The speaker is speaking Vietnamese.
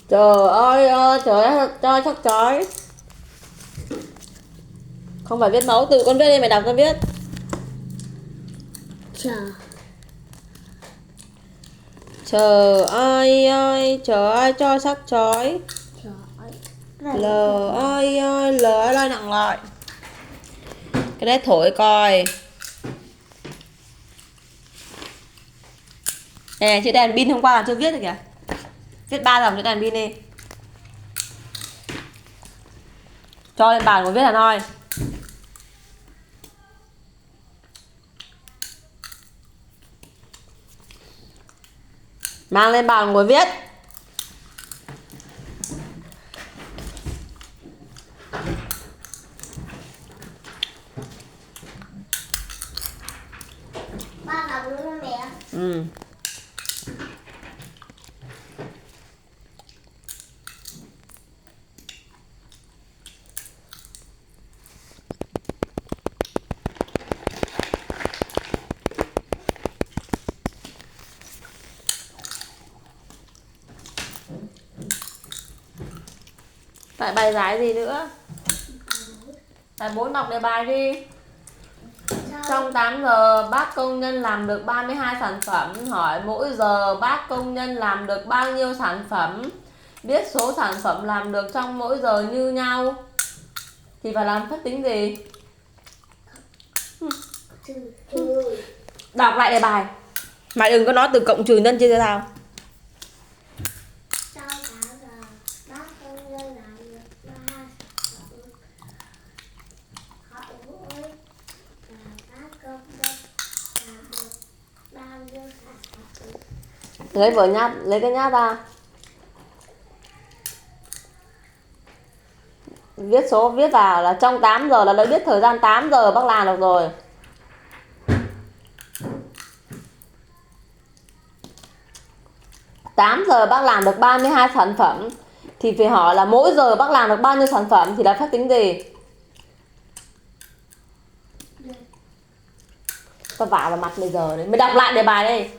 Trời ơi, trời ơi, cho chắc chói. Không phải viết mẫu, từ con viết đi, mày đọc con viết. Chờ. Chờ ai ơi, chờ ai cho sắc chói. Trời ơi. L ơi ơi, L ơi nặng lại. Cái đấy thổi coi. Nè, chữ đèn pin hôm qua là chưa viết được kìa. Viết 3 dòng chữ đèn pin đi. Cho lên bàn của viết là thôi. Mang lên bàn ngồi viết. Ba học luôn đó mẹ. Ừ. Tại bài giải gì nữa? Bài 4 đọc đề bài đi. Trong 8 giờ bác công nhân làm được 32 sản phẩm. Hỏi mỗi giờ bác công nhân làm được bao nhiêu sản phẩm. Biết số sản phẩm làm được trong mỗi giờ như nhau. Thì phải làm phép tính gì? Đọc lại đề bài. Mày đừng có nói từ cộng trừ nhân chia cho tao. Sau 8 giờ bác công nhân làm được 3 sản phẩm. Hỏi mỗi giờ bác công nhân làm được bao nhiêu sản phẩm. Lấy vở nháp, lấy cái nháp ra. Viết số, viết vào là trong 8 giờ là đã biết thời gian 8 giờ bác làm được rồi. Tám giờ bác làm được 32 sản phẩm. Thì phải hỏi là mỗi giờ bác làm được bao nhiêu sản phẩm. Thì là phép tính gì? Tao vả vào mặt bây giờ đấy. Mày đọc lại đề bài đây.